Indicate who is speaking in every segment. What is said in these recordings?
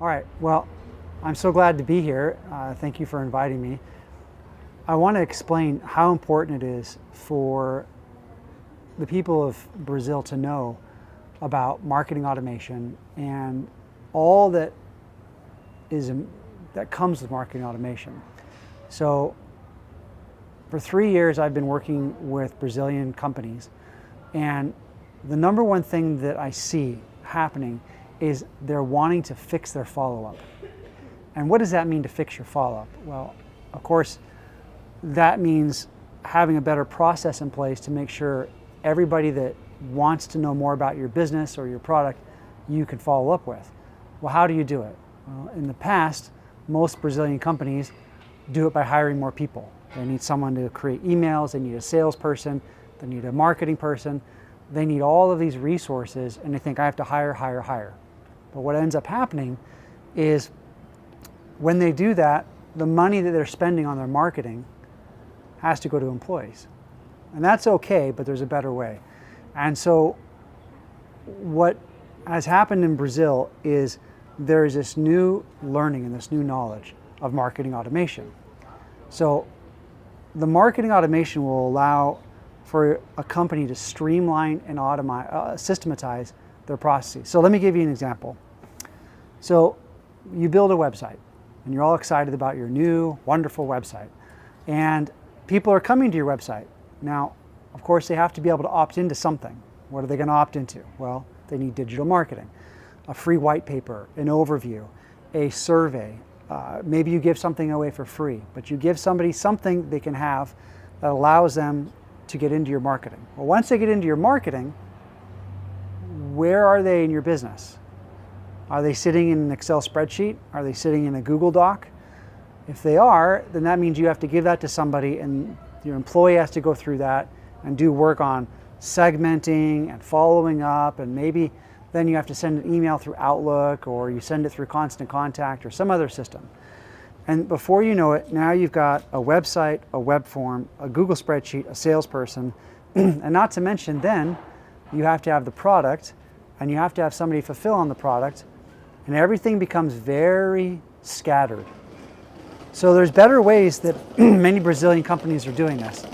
Speaker 1: All right, well, I'm so glad to be here. Thank you for inviting me. I want to explain how important it is for the people of Brazil to know about marketing automation and all that comes with marketing automation. So for 3 years, I've been working with Brazilian companies, and the number one thing that I see happening is they're wanting to fix their follow-up. And what does that mean, to fix your follow-up? Well, of course, that means having a better process in place to make sure everybody that wants to know more about your business or your product, you can follow up with. Well, how do you do it? Well, in the past, most Brazilian companies do it by hiring more people. They need someone to create emails, they need a salesperson, they need a marketing person, they need all of these resources, and they think, I have to hire. But what ends up happening is when they do that, the money that they're spending on their marketing has to go to employees. And that's okay, but there's a better way. And so what has happened in Brazil is there is this new learning and this new knowledge of marketing automation. So the marketing automation will allow for a company to streamline and systematize their processes. So let me give you an example. So you build a website and you're all excited about your new wonderful website, and people are coming to your website. Now, of course, they have to be able to opt into something. What are they going to opt into? Well, they need digital marketing, a free white paper, an overview, a survey. Maybe you give something away for free, but you give somebody something they can have that allows them to get into your marketing. Well, once they get into your marketing, where are they in your business? Are they sitting in an Excel spreadsheet? Are they sitting in a Google Doc? If they are, then that means you have to give that to somebody, and your employee has to go through that and do work on segmenting and following up, and maybe then you have to send an email through Outlook, or you send it through Constant Contact or some other system. And before you know it, now you've got a website, a web form, a Google spreadsheet, a salesperson, and not to mention then you have to have the product, and you have to have somebody fulfill on the product, and everything becomes very scattered. So there's better ways that many Brazilian companies are doing this.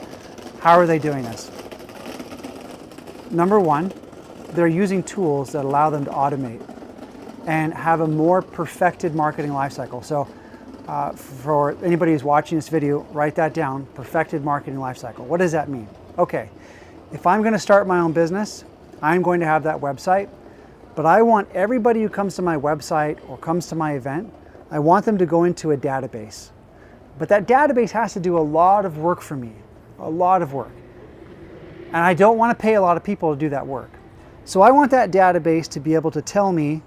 Speaker 1: How are they doing this? Number one, they're using tools that allow them to automate and have a more perfected marketing lifecycle. So for anybody who's watching this video, write that down, perfected marketing lifecycle. What does that mean? Okay, if I'm going to start my own business, I'm going to have that website, but I want everybody who comes to my website or comes to my event, I want them to go into a database. But that database has to do a lot of work for me, a lot of work. And I don't want to pay a lot of people to do that work. So I want that database to be able to tell me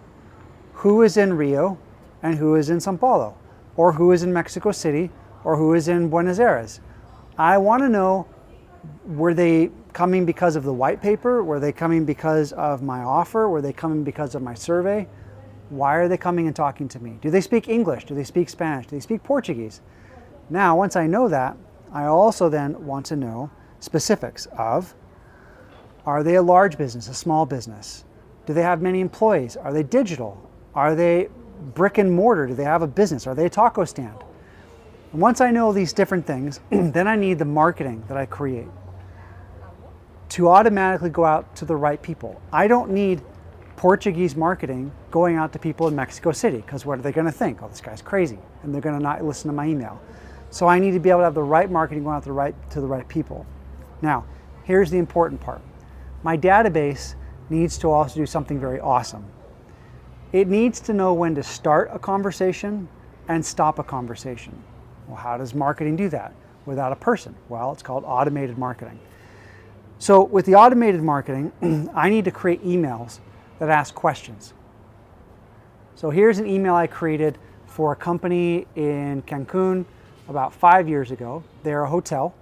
Speaker 1: who is in Rio and who is in São Paulo, or who is in Mexico City, or who is in Buenos Aires. I want to know, were they coming because of the white paper? Were they coming because of my offer? Were they coming because of my survey? Why are they coming and talking to me? Do they speak English? Do they speak Spanish? Do they speak Portuguese? Now, once I know that, I also then want to know specifics of, are they a large business, a small business? Do they have many employees? Are they digital? Are they brick and mortar? Do they have a business? Are they a taco stand? And once I know these different things, then I need the marketing that I create to automatically go out to the right people. I don't need Portuguese marketing going out to people in Mexico City, because what are they going to think? Oh, this guy's crazy, and they're going to not listen to my email. So I need to be able to have the right marketing going out to the right people. Now, here's the important part. My database needs to also do something very awesome. It needs to know when to start a conversation and stop a conversation. Well, how does marketing do that without a person? Well, it's called automated marketing. So with the automated marketing, I need to create emails that ask questions. So here's an email I created for a company in Cancun about 5 years ago. They're a hotel,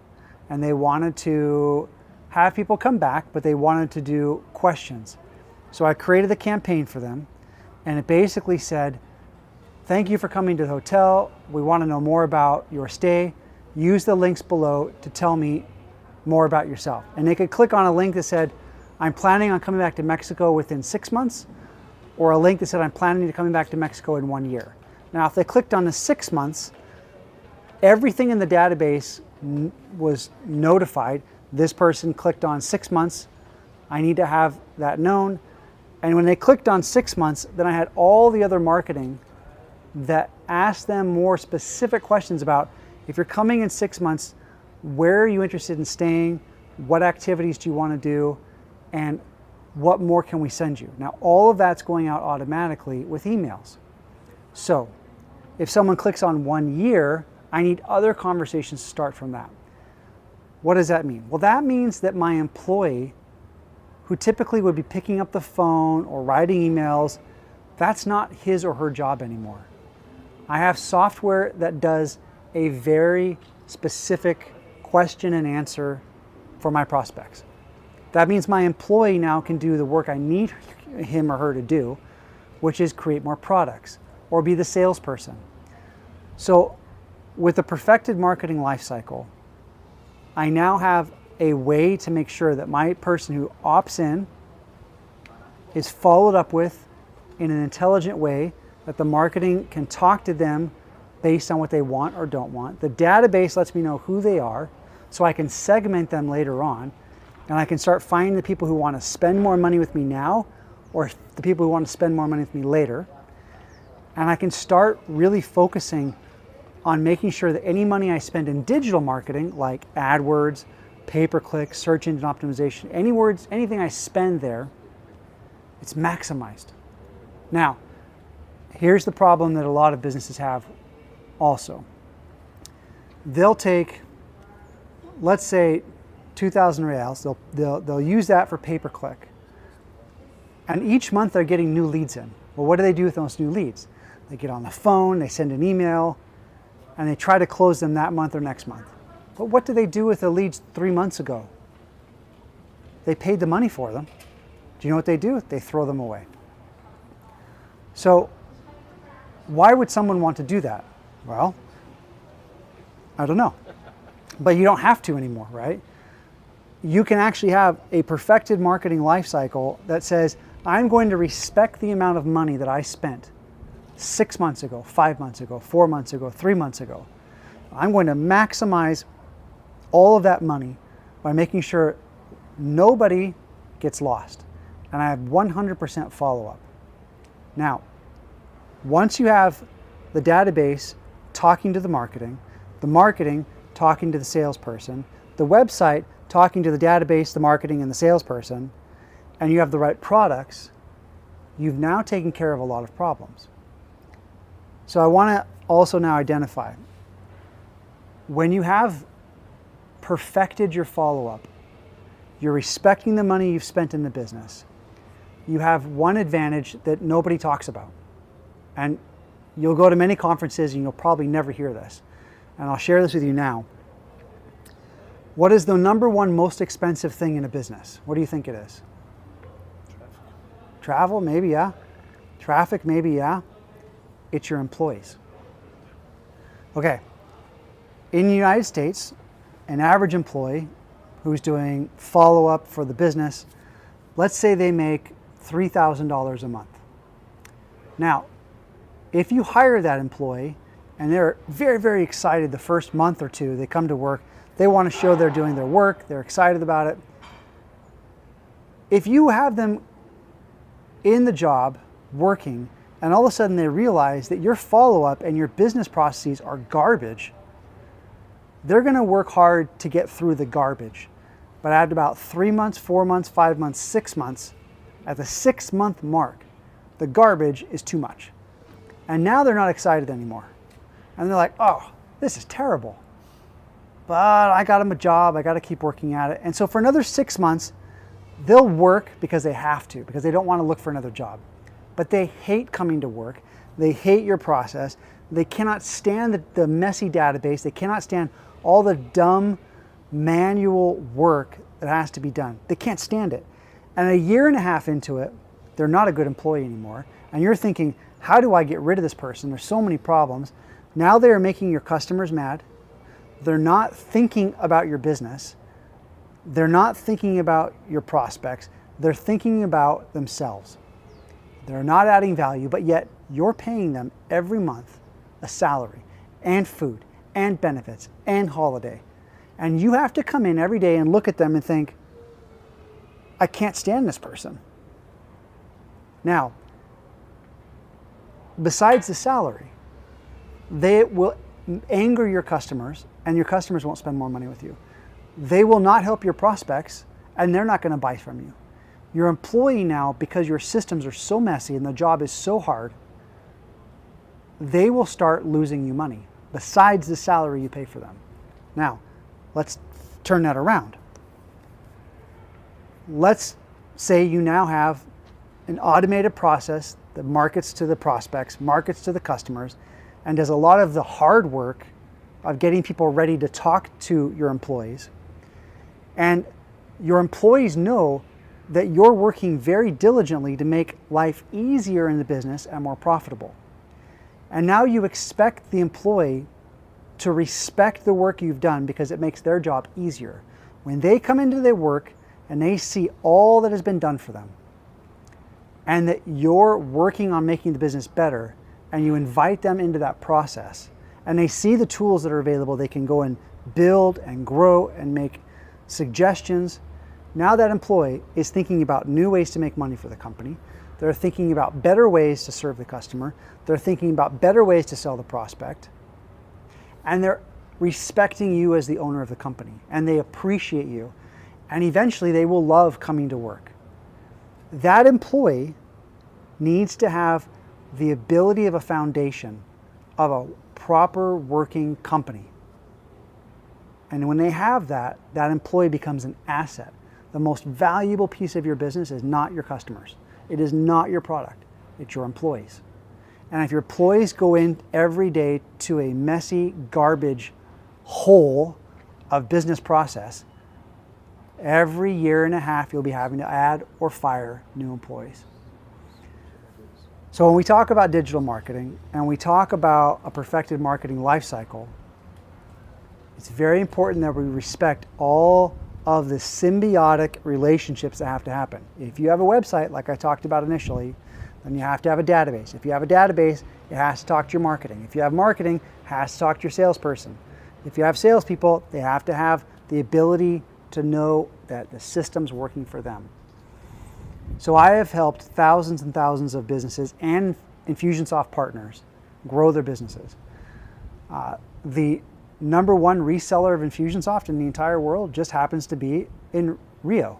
Speaker 1: and they wanted to have people come back, but they wanted to do questions. So I created a campaign for them, and it basically said, thank you for coming to the hotel. We want to know more about your stay. Use the links below to tell me more about yourself. And they could click on a link that said, I'm planning on coming back to Mexico within 6 months, or a link that said, I'm planning to coming back to Mexico in 1 year. Now, if they clicked on the 6 months, everything in the database was notified. This person clicked on 6 months. I need to have that known. And when they clicked on 6 months, then I had all the other marketing that asked them more specific questions about, if you're coming in 6 months, where are you interested in staying? What activities do you want to do? And what more can we send you? Now, all of that's going out automatically with emails. So if someone clicks on 1 year, I need other conversations to start from that. What does that mean? Well, that means that my employee, who typically would be picking up the phone or writing emails, that's not his or her job anymore. I have software that does a very specific question and answer for my prospects. That means my employee now can do the work I need him or her to do, which is create more products or be the salesperson. So with the perfected marketing lifecycle, I now have a way to make sure that my person who opts in is followed up with in an intelligent way, that the marketing can talk to them based on what they want or don't want. The database lets me know who they are, so I can segment them later on, and I can start finding the people who want to spend more money with me now, or the people who want to spend more money with me later. And I can start really focusing on making sure that any money I spend in digital marketing, like AdWords, pay-per-click, search engine optimization, anything I spend there, it's maximized. Now, here's the problem that a lot of businesses have also. They'll take, let's say, 2,000 reals. They'll use that for pay-per-click. And each month they're getting new leads in. Well, what do they do with those new leads? They get on the phone, they send an email, and they try to close them that month or next month. But what do they do with the leads 3 months ago? They paid the money for them. Do you know what they do? They throw them away. So why would someone want to do that? Well, I don't know. But you don't have to anymore, right? You can actually have a perfected marketing life cycle that says, I'm going to respect the amount of money that I spent 6 months ago, 5 months ago, 4 months ago, 3 months ago. I'm going to maximize all of that money by making sure nobody gets lost. And I have 100% follow-up. Now, once you have the database talking to the marketing talking to the salesperson, the website talking to the database, the marketing, and the salesperson, and you have the right products, you've now taken care of a lot of problems. So I want to also now identify, when you have perfected your follow-up, you're respecting the money you've spent in the business, you have one advantage that nobody talks about. And you'll go to many conferences and you'll probably never hear this. And I'll share this with you now. What is the number one most expensive thing in a business? What do you think it is? Travel, maybe, yeah. Traffic, maybe, yeah. It's your employees. Okay. In the United States, an average employee who's doing follow-up for the business, let's say they make $3,000 a month. Now, if you hire that employee and they're very, very excited the first month or two, they come to work, they want to show they're doing their work, they're excited about it. If you have them in the job working and all of a sudden they realize that your follow-up and your business processes are garbage, they're going to work hard to get through the garbage. But at about 3 months, 4 months, 5 months, 6 months, at the 6-month mark, the garbage is too much. And now they're not excited anymore. And they're like, oh, this is terrible. But I got them a job, I got to keep working at it. And so for another 6 months, they'll work because they have to, because they don't want to look for another job. But they hate coming to work. They hate your process. They cannot stand the messy database. They cannot stand all the dumb manual work that has to be done. They can't stand it. And a year and a half into it, they're not a good employee anymore. And you're thinking, how do I get rid of this person? There's so many problems. Now they are making your customers mad. They're not thinking about your business. They're not thinking about your prospects. They're thinking about themselves. They're not adding value, but yet you're paying them every month a salary and food and benefits and holiday. And you have to come in every day and look at them and think, I can't stand this person. Now, besides the salary, they will anger your customers, and your customers won't spend more money with you. They will not help your prospects, and they're not going to buy from you. Your employee now, because your systems are so messy and the job is so hard, they will start losing you money, besides the salary you pay for them. Now, let's turn that around. Let's say you now have an automated process that markets to the prospects, markets to the customers, and does a lot of the hard work of getting people ready to talk to your employees. And your employees know that you're working very diligently to make life easier in the business and more profitable. And now you expect the employee to respect the work you've done because it makes their job easier. When they come into their work and they see all that has been done for them, and that you're working on making the business better, and you invite them into that process, and they see the tools that are available, they can go and build and grow and make suggestions. Now that employee is thinking about new ways to make money for the company. They're thinking about better ways to serve the customer. They're thinking about better ways to sell the prospect. And they're respecting you as the owner of the company, and they appreciate you. And eventually they will love coming to work. That employee needs to have the ability of a foundation of a proper working company. And when they have that, that employee becomes an asset. The most valuable piece of your business is not your customers. It is not your product. It's your employees. And if your employees go in every day to a messy garbage hole of business process, every year and a half you'll be having to add or fire new employees. So when we talk about digital marketing and we talk about a perfected marketing life cycle, it's very important that we respect all of the symbiotic relationships that have to happen. If you have a website, like I talked about initially, then you have to have a database. If you have a database, it has to talk to your marketing. If you have marketing, it has to talk to your salesperson. If you have salespeople, they have to have the ability to know that the system's working for them. So I have helped thousands and thousands of businesses and Infusionsoft partners grow their businesses. The number one reseller of Infusionsoft in the entire world just happens to be in Rio,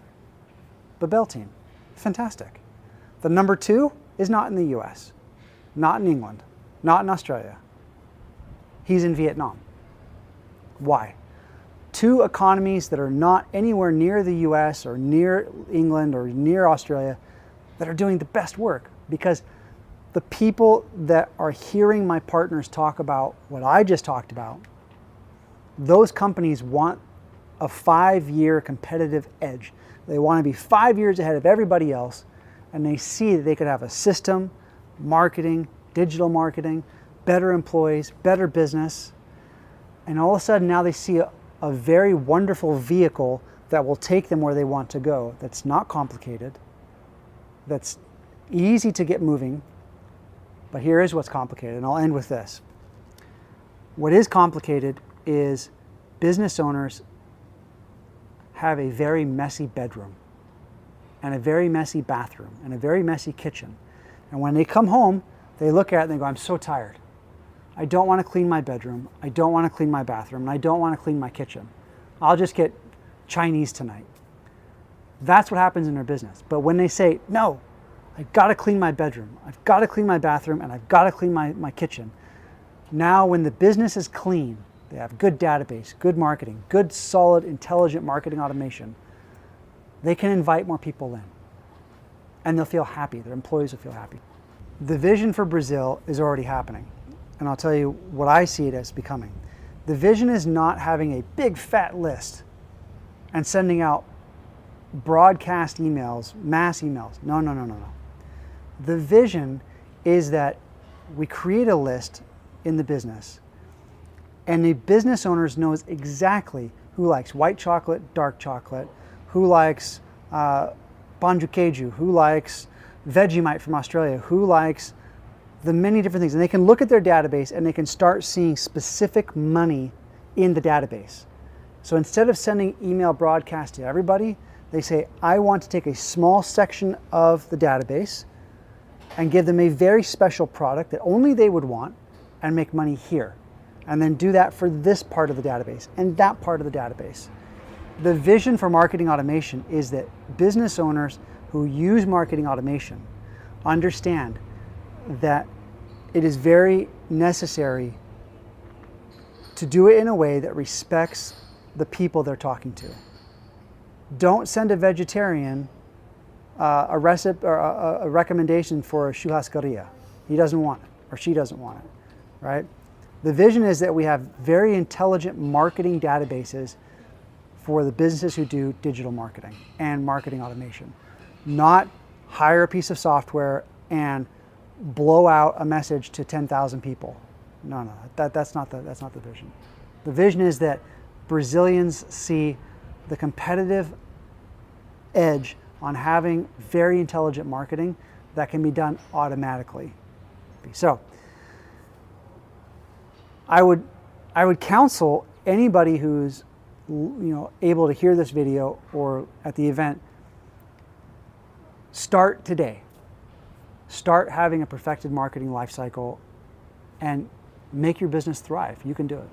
Speaker 1: Babel team. Fantastic. The number two is not in the US, not in England, not in Australia. He's in Vietnam. Why? Two economies that are not anywhere near the US or near England or near Australia that are doing the best work, because the people that are hearing my partners talk about what I just talked about, those companies want a 5-year competitive edge. They want to be 5 years ahead of everybody else, and they see that they could have a system, marketing, digital marketing, better employees, better business, and all of a sudden now they see a very wonderful vehicle that will take them where they want to go, that's not complicated, that's easy to get moving. But here is what's complicated, and I'll end with this. What is complicated is business owners have a very messy bedroom and a very messy bathroom and a very messy kitchen. And when they come home, they look at it and they go, I'm so tired. I don't want to clean my bedroom. I don't want to clean my bathroom. And I don't want to clean my kitchen. I'll just get Chinese tonight. That's what happens in their business. But when they say, no, I've got to clean my bedroom, I've got to clean my bathroom, and I've got to clean my kitchen. Now when the business is clean, they have good database, good marketing, good, solid, intelligent marketing automation, they can invite more people in. And they'll feel happy. Their employees will feel happy. The vision for Brazil is already happening. And I'll tell you what I see it as becoming. The vision is not having a big fat list and sending out broadcast emails, mass emails. No. The vision is that we create a list in the business, and the business owners knows exactly who likes white chocolate, dark chocolate, who likes banjo keju, who likes Vegemite from Australia, who likes the many different things. And they can look at their database and they can start seeing specific money in the database. So instead of sending email broadcast to everybody, they say, I want to take a small section of the database and give them a very special product that only they would want and make money here. And then do that for this part of the database and that part of the database. The vision for marketing automation is that business owners who use marketing automation understand that it is very necessary to do it in a way that respects the people they're talking to. Don't send a vegetarian a recipe or a recommendation for a churrascaria. He doesn't want it, or she doesn't want it, right? The vision is that we have very intelligent marketing databases for the businesses who do digital marketing and marketing automation. Not hire a piece of software and blow out a message to 10,000 people. No, that's not the vision. The vision is that Brazilians see the competitive edge on having very intelligent marketing that can be done automatically. So I would counsel anybody who's able to hear this video or at the event, start today. Start having a perfected marketing life cycle and make your business thrive. You can do it.